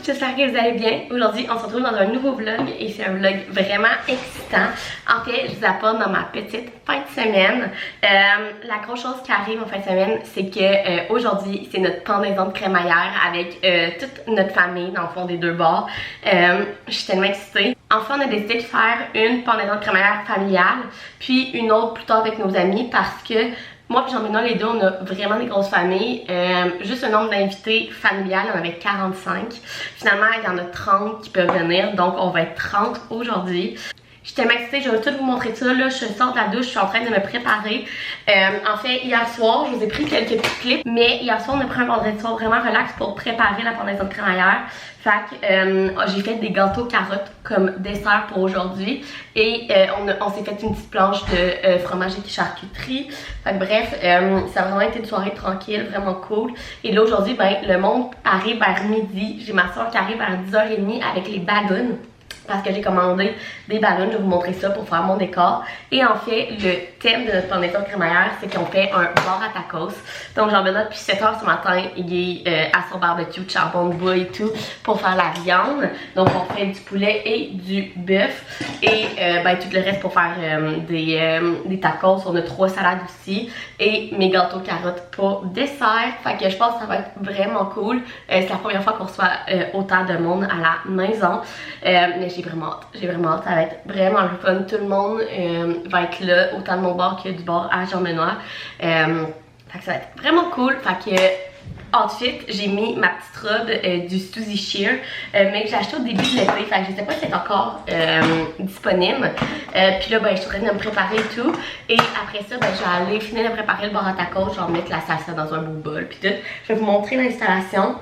J'espère que vous allez bien. Aujourd'hui, on se retrouve dans un nouveau vlog et c'est un vlog vraiment excitant. En fait, je vous apporte dans ma petite fin de semaine. La grosse chose qui arrive en fin de semaine, c'est que aujourd'hui, c'est notre pendaison de crémaillère avec toute notre famille dans le fond des deux bords. Je suis tellement excitée. Enfin, on a décidé de faire une pendaison de crémaillère familiale, puis une autre plus tard avec nos amis parce que moi et Jean-Benoît, les deux, on a vraiment des grosses familles. Juste le nombre d'invités familiales, on en avait 45. Finalement, il y en a 30 qui peuvent venir, donc on va être 30 aujourd'hui. Je suis tellement excitée, je vais tout vous montrer ça. Là, je sors de la douche, je suis en train de me préparer. En fait, hier soir, je vous ai pris quelques petits clips, mais hier soir, on a pris un vendredi soir vraiment relax pour préparer la pendaison de crémaillère. Fait que j'ai fait des gâteaux carottes comme dessert pour aujourd'hui. Et on s'est fait une petite planche de fromage et charcuterie. Fait que bref, ça a vraiment été une soirée tranquille, vraiment cool. Et là aujourd'hui, ben, le monde arrive vers midi. J'ai ma soeur qui arrive vers 10h30 avec les ballons. Parce que j'ai commandé des ballons, je vais vous montrer ça pour faire mon décor. Et en fait, le thème de notre pendaison de crémaillère, c'est qu'on fait un bar à tacos. Donc Jean-Benoît, depuis 7h ce matin, il est à son barbecue de charbon de bois et tout pour faire la viande. Donc on fait du poulet et du bœuf. Et ben, tout le reste pour faire des tacos. On a 3 salades aussi. Et mes gâteaux carottes pour dessert. Fait que je pense que ça va être vraiment cool. C'est la première fois qu'on reçoit autant de monde à la maison. Mais j'ai vraiment hâte, ça va être vraiment le fun, tout le monde va être là, autant de mon bord que du bord à Jean-Benoît. Fait que ça va être vraiment cool, fait que outfit, j'ai mis ma petite robe du Suzy Shear, mais que j'ai acheté au début de l'été, fait que je sais pas si c'est encore disponible. Puis là, ben, je suis en train de me préparer et tout, et après ça, ben, je vais aller finir de préparer le bar à tacos, je vais mettre la salsa dans un beau bol, puis tout. Je vais vous montrer l'installation.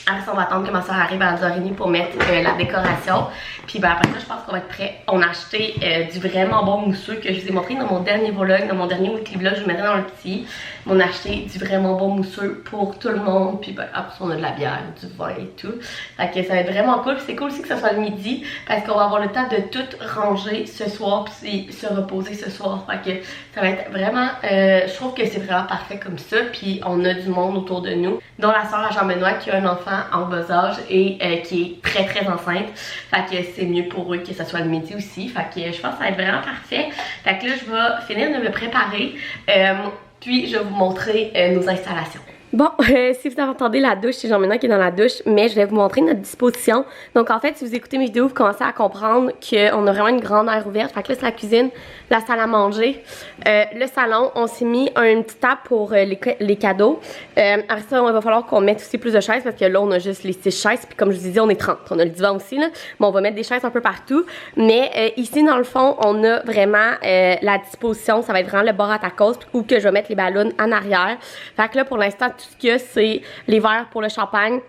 Après ça, on va attendre que ma soeur arrive à 10h30 pour mettre la décoration. Puis ben, après ça, je pense qu'on va être prêt. On a acheté du vraiment bon mousseux que je vous ai montré dans mon dernier vlog, dans mon dernier weekly vlog, je vous mettrai dans le petit. On a acheté du vraiment bon mousseux pour tout le monde. Puis ben, après ça, on a de la bière, du vin et tout. Fait que ça va être vraiment cool. Puis c'est cool aussi que ce soit le midi parce qu'on va avoir le temps de tout ranger ce soir puis se reposer ce soir. Fait que ça va être vraiment, je trouve que c'est vraiment parfait comme ça. Puis on a du monde autour de nous, dont la soeur à Jean-Benoît qui a un enfant en bas âge et qui est très enceinte. Fait que c'est mieux pour eux que ce soit le midi aussi. Fait que je pense que ça va être vraiment parfait. Fait que là, je vais finir de me préparer. Puis je vais vous montrer nos installations. Bon, si vous entendez la douche, c'est Jean-Benoît qui est dans la douche, mais je vais vous montrer notre disposition. Donc en fait, si vous écoutez mes vidéos, vous commencez à comprendre qu'on a vraiment une grande aire ouverte. Fait que là, c'est la cuisine, la salle à manger, le salon. On s'est mis une petite table pour les cadeaux. Après ça, il va falloir qu'on mette aussi plus de chaises parce que là, on a juste les 6 chaises. Puis comme je vous disais, on est 30. On a le divan aussi, là. Mais on va mettre des chaises un peu partout. Mais ici, dans le fond, on a vraiment la disposition. Ça va être vraiment le bar à tacos où que je vais mettre les ballons en arrière. Fait que là, pour l'instant, tout ce qu'il y a, c'est les verres pour le champagne,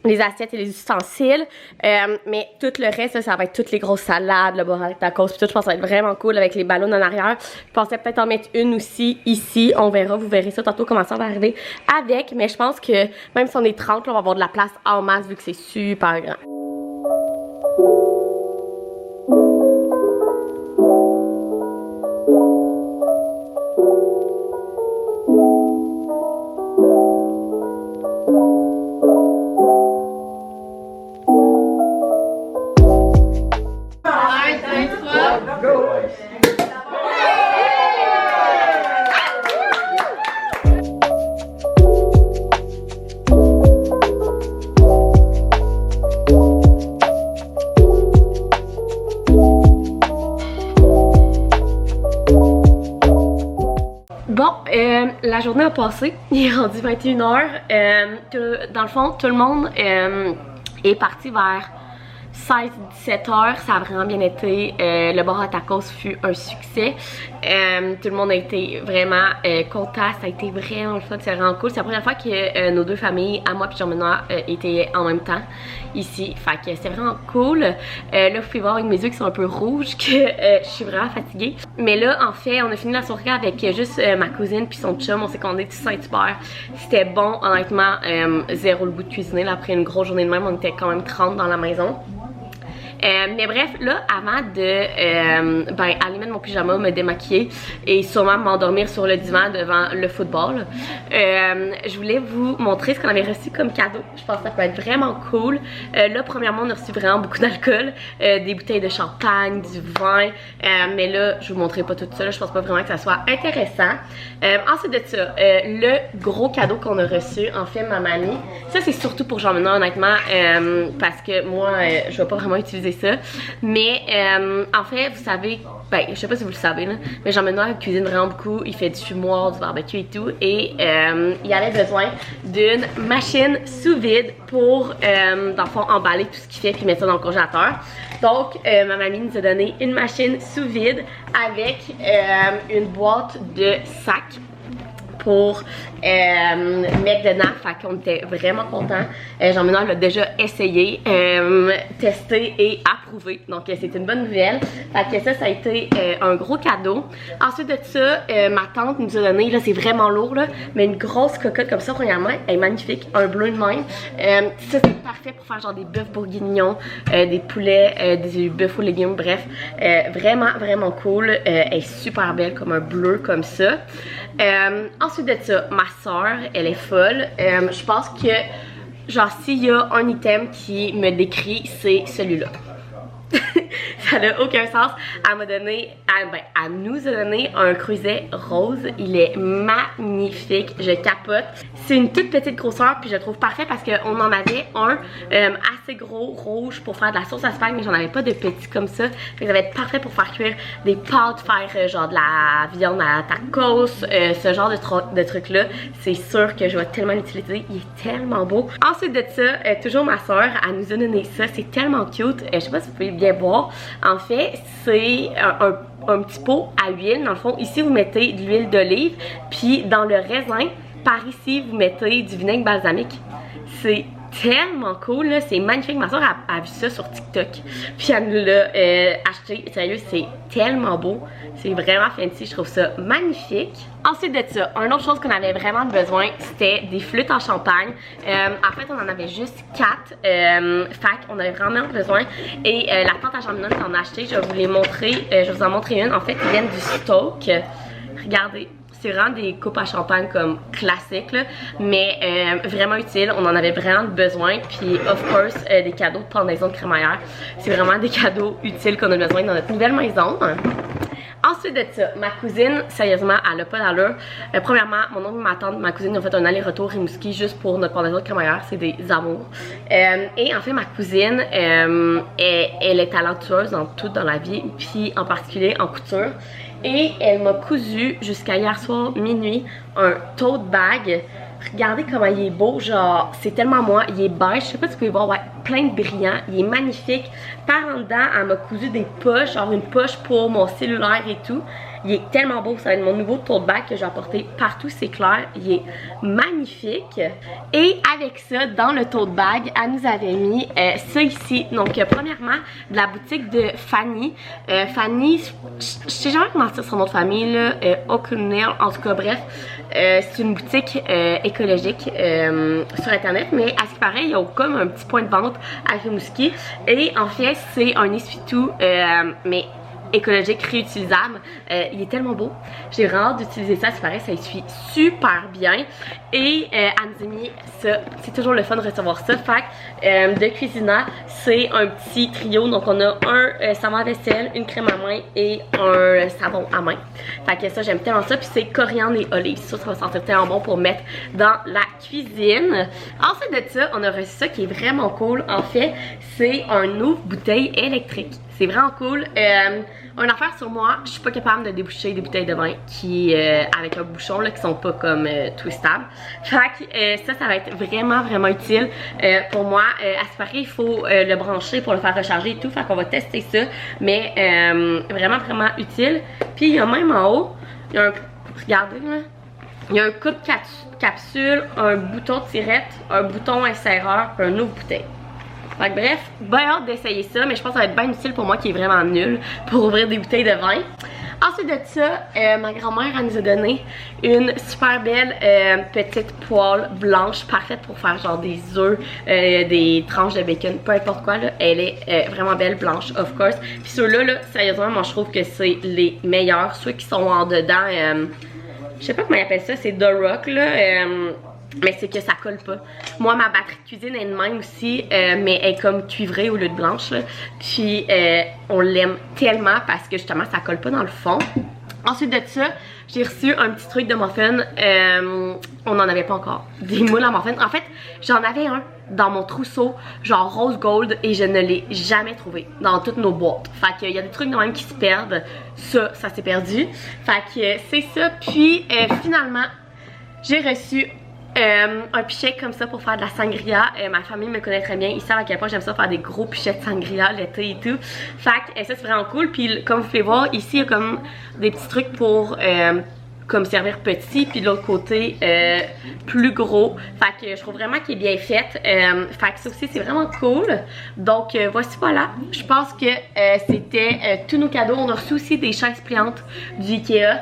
les assiettes et les ustensiles, mais tout le reste, là, ça va être toutes les grosses salades, le bar à tacos, puis tout. Je pense que ça va être vraiment cool avec les ballons en arrière. Je pensais peut-être en mettre une aussi ici, on verra, vous verrez ça tantôt comment ça va arriver avec, mais je pense que même si on est 30, là, on va avoir de la place en masse vu que c'est super grand. Bon, la journée a passé, il est rendu 21h. Dans le fond, tout le monde est parti vers 16-17 heures, ça a vraiment bien été. Le bar à tacos fut un succès. Tout le monde a été vraiment content. Ça a été vraiment le fun, c'est vraiment cool. C'est la première fois que nos deux familles, à moi et Jean-Benoît, étaient en même temps ici. Fait que c'est vraiment cool. Là, vous pouvez voir avec mes yeux qui sont un peu rouges que je suis vraiment fatiguée. Mais là, en fait, on a fini la soirée avec juste ma cousine puis son chum. On s'est commandé du Saint-Hubert. C'était bon, honnêtement. Zéro le goût de cuisiner. Là, après une grosse journée de même, on était quand même 30 dans la maison. Mais bref, là, avant de aller mettre mon pyjama, me démaquiller et sûrement m'endormir sur le divan devant le football, je voulais vous montrer ce qu'on avait reçu comme cadeau. Je pense que ça peut être vraiment cool. Là, premièrement, on a reçu vraiment beaucoup d'alcool, des bouteilles de champagne, du vin, mais là, je vous montrerai pas tout ça, là, je pense pas vraiment que ça soit intéressant. Ensuite de ça, le gros cadeau qu'on a reçu, en fait, ma mamie, ça c'est surtout pour Jean-Benoît, honnêtement, parce que moi, je vais pas vraiment utiliser ça, mais en fait, vous savez, ben, je sais pas si vous le savez, là, mais Jean-Benoît cuisine vraiment beaucoup, il fait du fumoir, du barbecue et tout, et il avait besoin d'une machine sous vide pour, dans le fond, emballer tout ce qu'il fait puis mettre ça dans le congélateur. Donc, ma mamie nous a donné une machine sous vide avec une boîte de sacs pour mettre dedans, fait qu'on était vraiment contents. Jean-Benoît l'a déjà essayé, testé et approuvé, donc c'est une bonne nouvelle. Fait que ça a été un gros cadeau. Ensuite de ça, ma tante nous a donné, là c'est vraiment lourd là, mais une grosse cocotte comme ça, premièrement, elle est magnifique, un bleu de même. Ça c'est parfait pour faire genre des bœufs bourguignons, des poulets, des bœufs aux légumes, bref, vraiment cool. Elle est super belle comme un bleu comme ça. Ensuite de ça, ma soeur, elle est folle. Je pense que, genre, s'il y a un item qui me décrit, c'est celui-là. Ça n'a aucun sens. Elle m'a donné, elle nous a donné un creuset rose. Il est magnifique, je capote. C'est une toute petite grosseur, puis je le trouve parfait parce qu'on en avait un assez gros rouge pour faire de la sauce à spag, mais j'en avais pas de petit comme ça. Fait que ça va être parfait pour faire cuire des pâtes, faire genre de la viande à tacos, ce genre de truc là. C'est sûr que je vais tellement l'utiliser. Il est tellement beau. Ensuite de ça, toujours ma soeur, elle nous a donné ça. C'est tellement cute. Je sais pas si vous pouvez bien voir. En fait, c'est un petit pot à huile. Dans le fond, ici, vous mettez de l'huile d'olive. Puis, dans le raisin, par ici, vous mettez du vinaigre balsamique. C'est tellement cool, là. C'est magnifique. Ma soeur a vu ça sur TikTok. Puis, elle nous l'a acheté. Sérieux, c'est tellement beau. C'est vraiment fancy. Je trouve ça magnifique. Ensuite de ça, une autre chose qu'on avait vraiment besoin, c'était des flûtes en champagne. En fait, on en avait juste 4. Fait qu'on avait vraiment besoin. Et la tante à Jean-Benoît en a acheté. Je vais vous les montrer. Je vais vous en montrer une. En fait, ils viennent du stock. Regardez. C'est vraiment des coupes à champagne comme classiques, là, mais vraiment utile. On en avait vraiment besoin. Puis, of course, des cadeaux de pendaison de crémaillère. C'est vraiment des cadeaux utiles qu'on a besoin dans notre nouvelle maison. Ensuite de ça, ma cousine, sérieusement, elle a pas d'allure. Premièrement, mon oncle et ma tante, ma cousine ont fait un aller-retour Rimouski juste pour notre pendaison de crémaillère. C'est des amours. Et en fait, ma cousine, elle est talentueuse dans tout dans la vie, puis en particulier en couture. Et elle m'a cousu jusqu'à hier soir minuit un tote bag. Regardez comment il est beau, genre c'est tellement moi, il est beige, je sais pas si vous pouvez voir, ouais, plein de brillants, il est magnifique. Par en dedans, elle m'a cousu des poches, genre une poche pour mon cellulaire et tout. Il est tellement beau, ça va être mon nouveau tote bag que j'ai apporté partout, c'est clair, il est magnifique. Et avec ça, dans le tote bag, elle nous avait mis ça ici. Donc premièrement, de la boutique de Fanny. Fanny, je sais jamais comment dire son nom de famille là, O'Connell, en tout cas bref. C'est une boutique écologique sur internet, mais à ce qui paraît, il y a comme un petit point de vente à Rimouski. Et en fait, c'est un essuie-tout, mais écologique, réutilisable. Il est tellement beau. J'ai vraiment hâte d'utiliser ça. C'est pareil, ça essuie super bien. Et elle nous a mis ça. C'est toujours le fun de recevoir ça. Fait de Cuisina, c'est un petit trio. Donc on a un savon à vaisselle, une crème à main et un savon à main. Fait que ça, j'aime tellement ça. Puis c'est coriandre et olive. Ça va sentir tellement bon pour mettre dans la cuisine. Ensuite de ça, on a reçu ça qui est vraiment cool. En fait, c'est un ouvre-bouteille électrique. C'est vraiment cool. Une affaire sur moi, je suis pas capable de déboucher des bouteilles de vin qui avec un bouchon là, qui sont pas comme twistables. Fait que ça va être vraiment utile pour moi. À ce paraît, il faut le brancher pour le faire recharger et tout. Fait qu'on va tester ça. Mais vraiment utile. Puis il y a même en haut, il y a un, regardez là, il y a un coup de capsule, un bouton de tirette, un bouton inséreur, un ouvre bouteille. Fait que bref, bien hâte d'essayer ça, mais je pense que ça va être bien utile pour moi qui est vraiment nul pour ouvrir des bouteilles de vin. Ensuite de ça, ma grand-mère elle nous a donné une super belle petite poêle blanche, parfaite pour faire genre des œufs, des tranches de bacon, peu importe quoi là. Elle est vraiment belle, blanche, of course. Puis ceux-là, là, sérieusement, moi je trouve que c'est les meilleurs. Ceux qui sont en dedans, je sais pas comment ils appellent ça, c'est The Rock là. Mais c'est que ça colle pas. Moi, ma batterie de cuisine est de même aussi, mais elle est comme cuivrée au lieu de blanche. Là. Puis, on l'aime tellement parce que justement, ça colle pas dans le fond. Ensuite de ça, j'ai reçu un petit truc de muffin. On n'en avait pas encore. Des moules à muffin. En fait, j'en avais un dans mon trousseau, genre rose gold, et je ne l'ai jamais trouvé dans toutes nos boîtes. Fait qu'il y a des trucs de même qui se perdent. Ça s'est perdu. Fait que c'est ça. Puis, finalement, j'ai reçu un pichet comme ça pour faire de la sangria. Ma famille me connaît très bien, ils savent à quel point j'aime ça faire des gros pichets de sangria l'été et tout. Fait que ça c'est vraiment cool. Puis comme vous pouvez voir ici il y a comme des petits trucs pour comme servir petit, puis de l'autre côté plus gros. Fait que je trouve vraiment qu'il est bien fait. Fait que ça aussi c'est vraiment cool. Donc voici voilà. Je pense que c'était tous nos cadeaux. On a reçu aussi des chaises pliantes du Ikea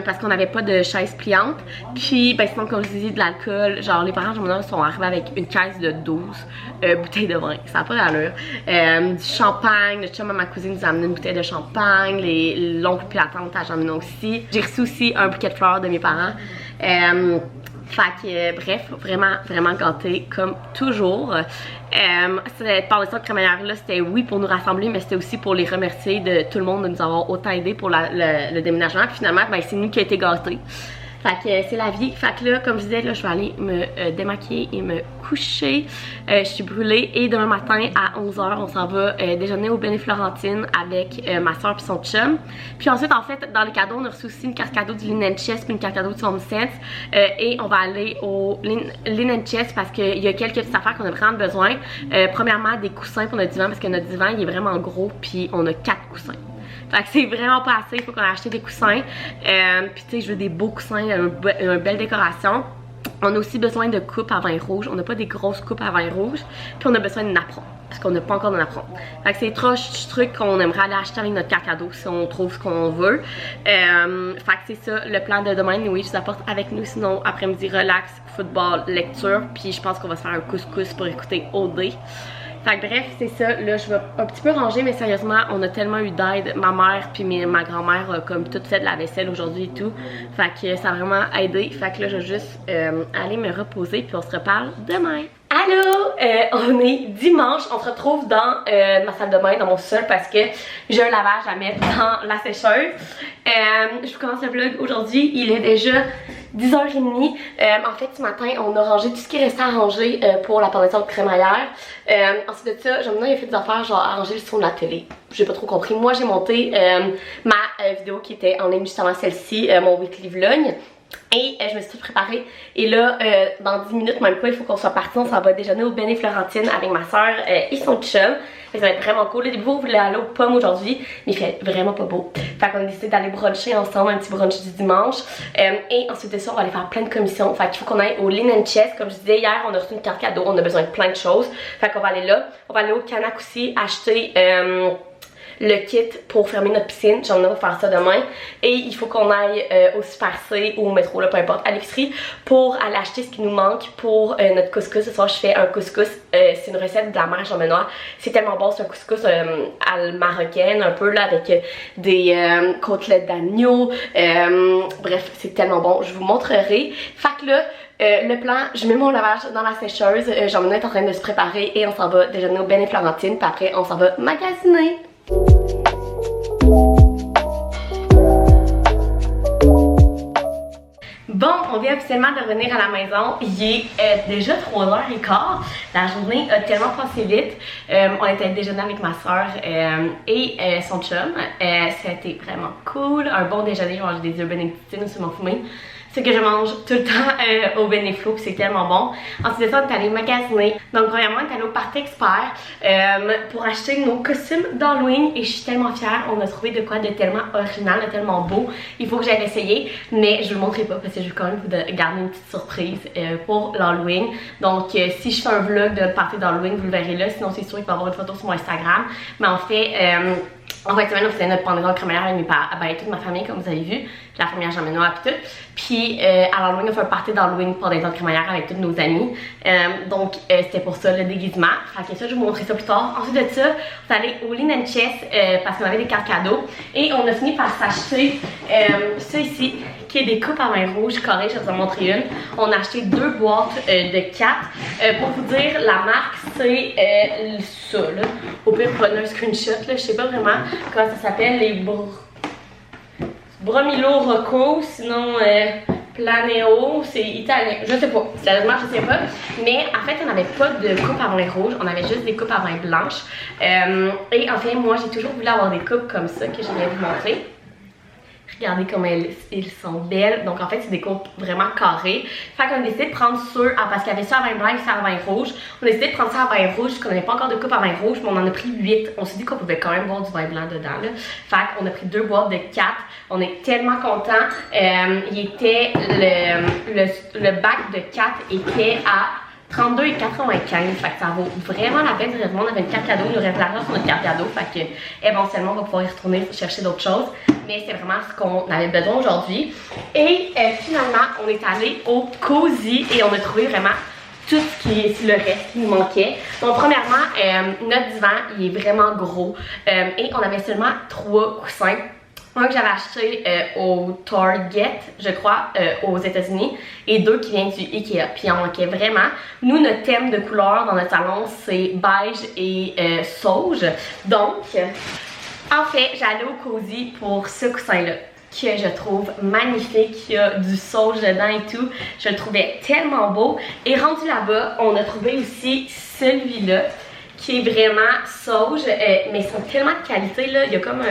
parce qu'on n'avait pas de chaises pliantes. Puis ben sinon comme je disais de l'alcool, genre les parents de mon oncle sont arrivés avec une caisse de 12 bouteilles de vin. Ça n'a pas d'allure. Du champagne, le chum à ma cousine nous a amené une bouteille de champagne. L'oncle puis la tante a amené aussi. J'ai reçu aussi un bouquet de fleurs de mes parents. Fait que bref, vraiment gâtés comme toujours. Parler ça de crémaillère là, c'était oui pour nous rassembler, mais c'était aussi pour les remercier de tout le monde de nous avoir autant aidé pour le déménagement. Puis finalement, ben, c'est nous qui a été gâtés. Fait que c'est la vie. Fait que là, comme je disais, là, je vais aller me démaquiller et me coucher. Je suis brûlée et demain matin à 11h, on s'en va déjeuner au Ben et Florentine avec ma soeur puis son chum. Puis ensuite, en fait, dans les cadeaux, on a reçu aussi une carte cadeau du Linen Chest puis une carte cadeau du Home Sense. Et on va aller au Linen Chest parce qu'il y a quelques petites affaires qu'on a vraiment besoin. Premièrement, des coussins pour notre divan parce que notre divan, il est vraiment gros puis on a 4 coussins. Fait que c'est vraiment pas assez, il faut qu'on ait acheté des coussins. Puis tu sais, je veux des beaux coussins, une belle décoration. On a aussi besoin de coupes à vin rouge. On n'a pas des grosses coupes à vin rouge. Puis on a besoin de napperons, parce qu'on n'a pas encore de napperons. Fait que c'est trois trucs qu'on aimerait aller acheter avec notre carte cadeau si on trouve ce qu'on veut. Fait que c'est ça, le plan de demain. Oui, je vous apporte avec nous. Sinon, après-midi, relax, football, lecture. Puis je pense qu'on va se faire un couscous pour écouter OD. Fait que bref, c'est ça. Là, je vais un petit peu ranger, mais sérieusement, on a tellement eu d'aide. Ma mère puis ma grand-mère a comme tout fait de la vaisselle aujourd'hui et tout. Fait que ça a vraiment aidé. Fait que là, je vais juste aller me reposer puis on se reparle demain. Allô! On est dimanche. On se retrouve dans ma salle de bain, dans mon sol parce que j'ai un lavage à mettre dans la sécheuse. Je vous commence le vlog aujourd'hui. Il est déjà 10h30. En fait, ce matin, on a rangé tout ce qui restait à ranger pour la pendaison de crémaillère. Ensuite de ça, Jamina il a fait des affaires genre arranger le son de la télé. J'ai pas trop compris. Moi, j'ai monté ma vidéo qui était en ligne justement celle-ci, mon weekly vlog. Et je me suis tout préparée. Et là, dans 10 minutes, même pas, il faut qu'on soit parti. On s'en va déjeuner au Ben et Florentine avec ma soeur et son chum. Ça va être vraiment cool. Des fois, on voulait aller aux pommes aujourd'hui, mais il fait vraiment pas beau. Fait qu'on a décidé d'aller bruncher ensemble, un petit brunch du dimanche. Et ensuite de ça, on va aller faire plein de commissions. Fait qu'il faut qu'on aille au Linen Chest. Comme je disais hier, on a reçu une carte cadeau. On a besoin de plein de choses. Fait qu'on va aller là. On va aller au Canac aussi acheter le kit pour fermer notre piscine. J'en ai pour faire ça demain. Et il faut qu'on aille au Super C ou au métro, là, peu importe, à l'épicerie pour aller acheter ce qui nous manque pour notre couscous. Ce soir, je fais un couscous. C'est une recette de la mère Jean-Benoît. C'est tellement bon, c'est un couscous à la marocaine, un peu là, avec des côtelettes d'agneau. Bref, c'est tellement bon. Je vous montrerai. Fait que là, le plan, je mets mon lavage dans la sécheuse. Jean-Benoît est en train de se préparer et on s'en va déjeuner au Ben et Florentine. Puis après, on s'en va magasiner. Bon, on vient officiellement de revenir à la maison. Il est déjà 3h15. La journée a tellement passé vite. On était déjeuner avec ma soeur et son chum. Ça a été vraiment cool. Un bon déjeuner. J'ai mangé des œufs bénédictines sur mon fumé. ce que je mange tout le temps au Beneflo, puis c'est tellement bon. Ensuite de ça, on est allé magasiner. Donc premièrement, on est allé au Party Expert pour acheter nos costumes d'Halloween et je suis tellement fière. On a trouvé de quoi de tellement original, de tellement beau. Il faut que j'aille essayer, mais je ne le montrerai pas parce que je veux quand même vous garder une petite surprise pour l'Halloween. Donc si je fais un vlog de party d'Halloween, vous le verrez là. Sinon c'est sûr qu'il va y avoir une photo sur mon Instagram. Mais en fait, en fait, on faisait notre pendaison de crémaillère avec mes parents, ben, toute ma famille, comme vous avez vu, la famille Jean-Benoît et tout. Puis à l'Halloween, on fait un party d'Halloween pendaison de crémaillère avec tous nos amis. Donc c'était pour ça le déguisement. Fait que ça, je vais vous montrer ça plus tard. Ensuite de ça, on est allé au Linen Chest parce qu'on avait des cartes cadeaux. Et on a fini par s'acheter ça ici, qui est des coupes à vin rouge carrées. Je vais vous en montrer une. On a acheté 2 boîtes de 4. Pour vous dire, la marque c'est ça là. Au pire, prenez un screenshot là. Je sais pas vraiment comment ça s'appelle. Les Bromilo Rocco, sinon Planeo, c'est italien. Je sais pas. Sérieusement, je sais pas. Mais en fait, on n'avait pas de coupe à vin rouge. On avait juste des coupes à vin blanche. Et en fait, moi, j'ai toujours voulu avoir des coupes comme ça que je viens de vous montrer. Regardez comme elles sont belles. Donc en fait, c'est des coupes vraiment carrées. Fait qu'on a décidé de prendre ceux, parce qu'il y avait ça à vin blanc et ça à vin rouge. On a décidé de prendre ça à vin rouge, parce qu'on n'avait pas encore de coupe à vin rouge, mais on en a pris 8. On s'est dit qu'on pouvait quand même voir du vin blanc dedans. Là. Fait qu'on a pris 2 boîtes de 4. On est tellement contents. Il était le bac de 4 était à 32,95$, fait que ça vaut vraiment la peine. Sérieusement, on avait une carte cadeau, il nous reste l'argent sur notre carte cadeau, fait que éventuellement on va pouvoir y retourner chercher d'autres choses. Mais c'est vraiment ce qu'on avait besoin aujourd'hui. Et finalement, on est allé au Cozy et on a trouvé vraiment tout ce qui est le reste qui nous manquait. Donc premièrement, notre divan il est vraiment gros et on avait seulement 3 coussins. Un que j'avais acheté au Target, je crois, aux États-Unis, et 2 qui viennent du Ikea. Puis il en manquait vraiment. Nous, notre thème de couleur dans notre salon, c'est beige et sauge. Donc, en fait, j'allais au Cozy pour ce coussin-là, que je trouve magnifique, qui a du sauge dedans et tout. Je le trouvais tellement beau. Et rendu là-bas, on a trouvé aussi celui-là, qui est vraiment sauge, mais ils sont tellement de qualité là, il y a comme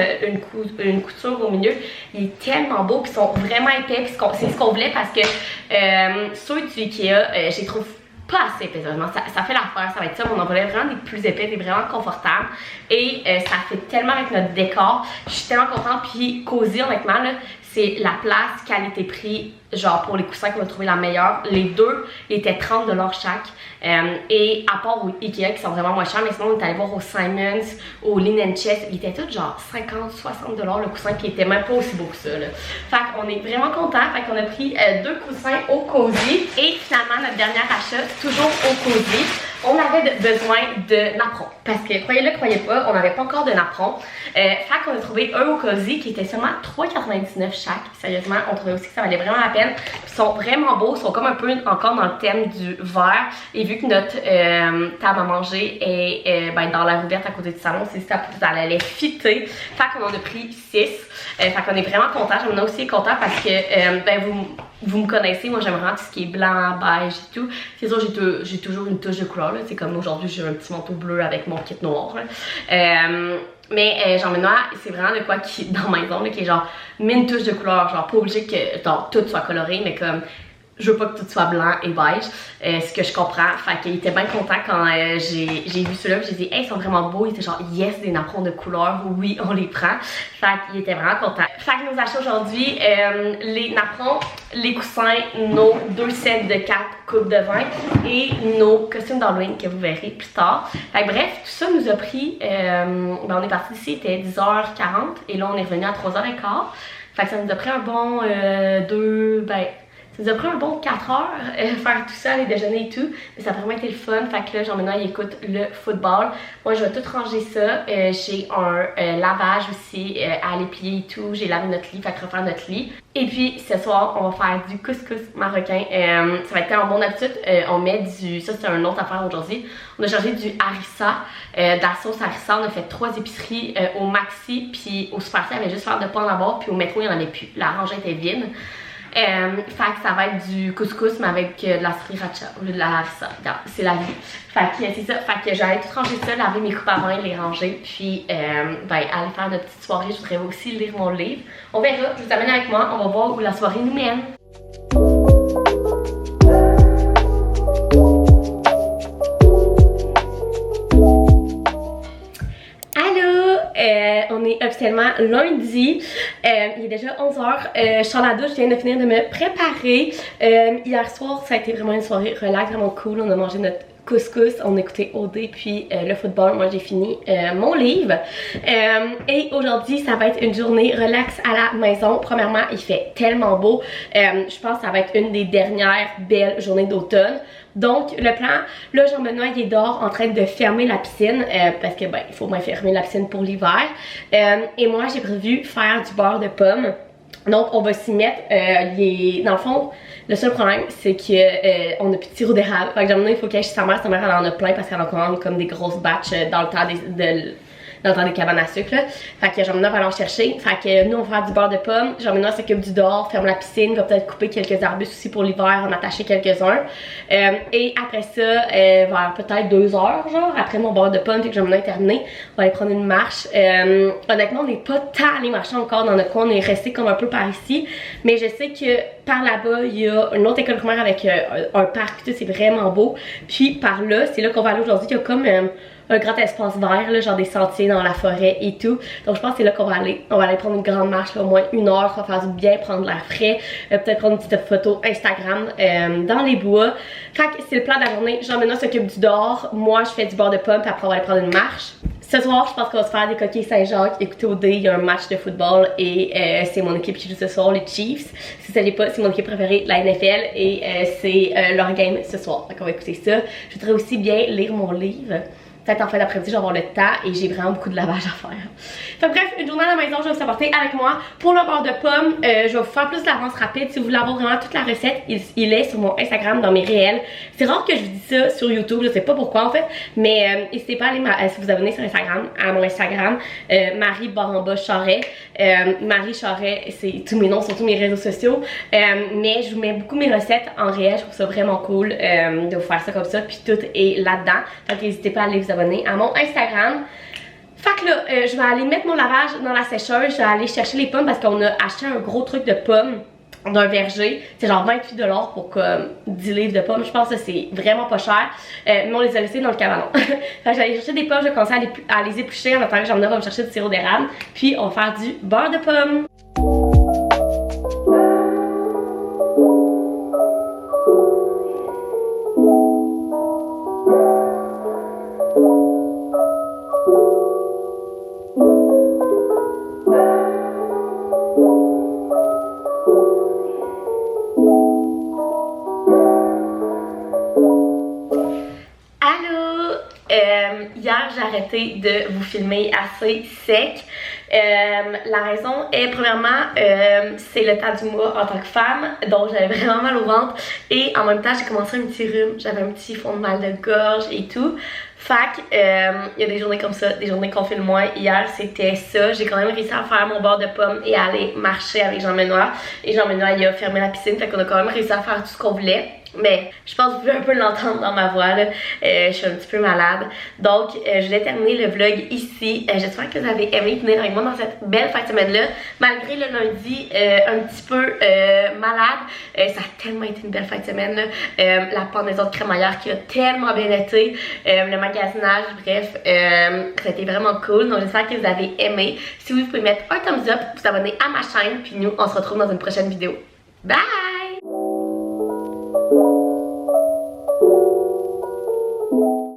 une couture au milieu, il est tellement beau, puis ils sont vraiment épais, puis c'est ce qu'on voulait parce que ceux du Ikea, je les trouve pas assez épais, ça fait l'affaire, ça va être ça, mais on en voulait vraiment des plus épais, des vraiment confortables, et ça fait tellement avec notre décor, je suis tellement contente, puis Cozy honnêtement là, c'est la place qualité-prix, genre pour les coussins qu'on a trouvé la meilleure. Les deux étaient 30$ chaque. Et à part au Ikea qui sont vraiment moins chers, mais sinon on est allé voir au Simons, au Linen Chest, ils étaient tous genre 50-60$ le coussin qui était même pas aussi beau que ça. Là. Fait qu'on est vraiment contents. Fait qu'on a pris 2 coussins au Cozy. Et finalement, notre dernier achat, toujours au Cozy. On avait besoin de napperons. Parce que, croyez-le, croyez pas, on n'avait pas encore de napperons. Fait qu'on a trouvé un au Cozy qui était seulement 3,99$ chaque. Sérieusement, on trouvait aussi que ça valait vraiment la peine. Ils sont vraiment beaux, ils sont comme un peu encore dans le thème du vert. Et vu que notre table à manger est dans la ouverte à côté du salon, c'est ça, ça allait fitter. Fait qu'on en a pris 6. Fait qu'on est vraiment contents. J'en ai aussi content parce que vous me connaissez, moi j'aime vraiment tout ce qui est blanc, beige et tout. C'est sûr, j'ai toujours une touche de couleur. C'est comme aujourd'hui, j'ai un petit manteau bleu avec mon kit noir. Mais Jean-Benoît, c'est vraiment de quoi qui dans ma maison, là, qui est genre, met une touche de couleur, genre pas obligé que genre, tout soit coloré, mais comme je veux pas que tout soit blanc et beige, ce que je comprends. Fait qu'il était bien content quand j'ai vu ceux-là, j'ai dit hey, ils sont vraiment beaux. Il était genre yes, des napperons de couleur, oui, on les prend. Fait qu'il était vraiment content. Fait que nos achats aujourd'hui, les napperons, les coussins, nos 2 sets de 4 coupes de vin et nos costumes d'Halloween que vous verrez plus tard. Fait que bref, tout ça nous a pris, on est parti d'ici, il était 10h40 et là on est revenu à 3h15. Fait que ça nous a pris un bon ça nous a pris un bon 4 heures faire tout ça, les déjeuners et tout. Mais ça a vraiment été le fun. Fait que là, Jean-Benoît, il écoute le football. Moi, je vais tout ranger ça. J'ai un lavage aussi à aller plier et tout. J'ai lavé notre lit, fait que refaire notre lit. Et puis, ce soir, on va faire du couscous marocain. Ça va être tellement bon d'habitude. On met du... Ça, c'est une autre affaire aujourd'hui. On a chargé du harissa, de la sauce harissa. On a fait 3 épiceries au Maxi. Puis au Super C, il y avait juste faire de pas en avoir. Puis au métro, il n'y en avait plus. La rangée était vide. Fait que ça va être du couscous mais avec de la sriracha ou de la harissa. C'est la vie. Fait que c'est ça. Fait que j'allais tout ranger ça, laver mes coupes à vin, les ranger. Puis aller faire notre petite soirée. Je voudrais aussi lire mon livre. On verra. Je vous amène avec moi. On va voir où la soirée nous mène. On est officiellement lundi, il est déjà 11h, je suis dans la douche, je viens de finir de me préparer. Hier soir ça a été vraiment une soirée relax, vraiment cool, on a mangé notre couscous, on a écouté OD puis le football, moi j'ai fini mon livre. Et aujourd'hui ça va être une journée relax à la maison. Premièrement il fait tellement beau, je pense que ça va être une des dernières belles journées d'automne. Donc le plan, là Jean-Benoît il est dehors en train de fermer la piscine parce que ben il faut bien fermer la piscine pour l'hiver. Et moi j'ai prévu faire du beurre de pomme. Donc on va s'y mettre, dans le fond le seul problème c'est que on a plus de sirop d'érable. Fait que Jean-Benoît il faut qu'elle chez sa mère elle en a plein parce qu'elle en commande comme des grosses batches dans le temps des cabanes à sucre là. Fait que Jean-Benoît va aller en chercher. Fait que nous on va faire du beurre de pomme. Jean-Benoît s'occupe du dehors, ferme la piscine, va peut-être couper quelques arbustes aussi pour l'hiver, en attacher quelques-uns. Et après ça, vers peut-être 2 heures genre, après mon beurre de pomme, puis que Jean-Benoît est terminé, on va aller prendre une marche. Honnêtement on n'est pas tant allé marcher encore dans notre coin, on est resté comme un peu par ici. Mais je sais que par là-bas, il y a une autre école primaire avec un parc, tout c'est vraiment beau. Puis par là, c'est là qu'on va aller aujourd'hui, il y a comme un grand espace vert, là, genre des sentiers dans la forêt et tout. Donc je pense que c'est là qu'on va aller. On va aller prendre une grande marche, là, au moins 1 heure, ça va faire du bien, prendre l'air frais. Peut-être prendre une petite photo Instagram dans les bois. Fait que c'est le plan de la journée. Jean-Benoît s'occupe du dehors. Moi, je fais du beurre de pomme, puis après on va aller prendre une marche. Ce soir, je pense qu'on va se faire des coquilles Saint-Jacques. Écoutez, au dé, il y a un match de football et c'est mon équipe qui joue ce soir, les Chiefs. Si ça l'est pas, c'est mon équipe préférée, la NFL, et c'est leur game ce soir. Donc on va écouter ça. Je voudrais aussi bien lire mon livre. Peut-être en fin d'après-midi, je vais avoir le temps et j'ai vraiment beaucoup de lavage à faire. Fait bref, une journée à la maison, je vais vous apporter avec moi. Pour le beurre de pomme, je vais vous faire plus d'avance rapide. Si vous voulez avoir vraiment toute la recette, il est sur mon Instagram dans mes réels. C'est rare que je vous dise ça sur YouTube, je sais pas pourquoi en fait. Mais n'hésitez pas à aller vous abonner sur Instagram, à mon Instagram, Marie-Charret. Marie Charret, c'est tous mes noms sur tous mes réseaux sociaux. Mais je vous mets beaucoup mes recettes en réel, je trouve ça vraiment cool de vous faire ça comme ça. Puis tout est là-dedans. Donc n'hésitez pas à aller vous abonner à mon Instagram. Fait que là, je vais aller mettre mon lavage dans la sécheuse, je vais aller chercher les pommes parce qu'on a acheté un gros truc de pommes d'un verger. C'est genre 28 $ pour comme 10 livres de pommes. Je pense que c'est vraiment pas cher. Mais on les a laissés dans le cabanon. Fait que j'allais chercher des pommes, je vais commencer à les éplucher en attendant que Jean-Benoît va me chercher du sirop d'érable. Puis on va faire du beurre de pomme. Hier, j'ai arrêté de vous filmer assez sec. La raison est, premièrement, c'est le temps du mois en tant que femme, donc j'avais vraiment mal au ventre. Et en même temps, j'ai commencé un petit rhume, j'avais un petit fond de mal de gorge et tout. Fait que, il y a des journées comme ça, des journées qu'on filme moins. Hier, c'était ça. J'ai quand même réussi à faire mon beurre de pomme et à aller marcher avec Jean-Benoît. Et Jean-Benoît, il a fermé la piscine, fait qu'on a quand même réussi à faire tout ce qu'on voulait. Mais je pense que vous pouvez un peu l'entendre dans ma voix là. Je suis un petit peu malade. Donc je vais terminer le vlog ici. J'espère que vous avez aimé venir avec moi dans cette belle fin de semaine là. Malgré le lundi un petit peu malade, ça a tellement été une belle fin de semaine là. La pendaison de crémaillère qui a tellement bien été. Le magasinage, bref, ça a été vraiment cool. Donc j'espère que vous avez aimé. Si oui, vous pouvez mettre un thumbs up, vous abonner à ma chaîne. Puis nous, on se retrouve dans une prochaine vidéo. Bye!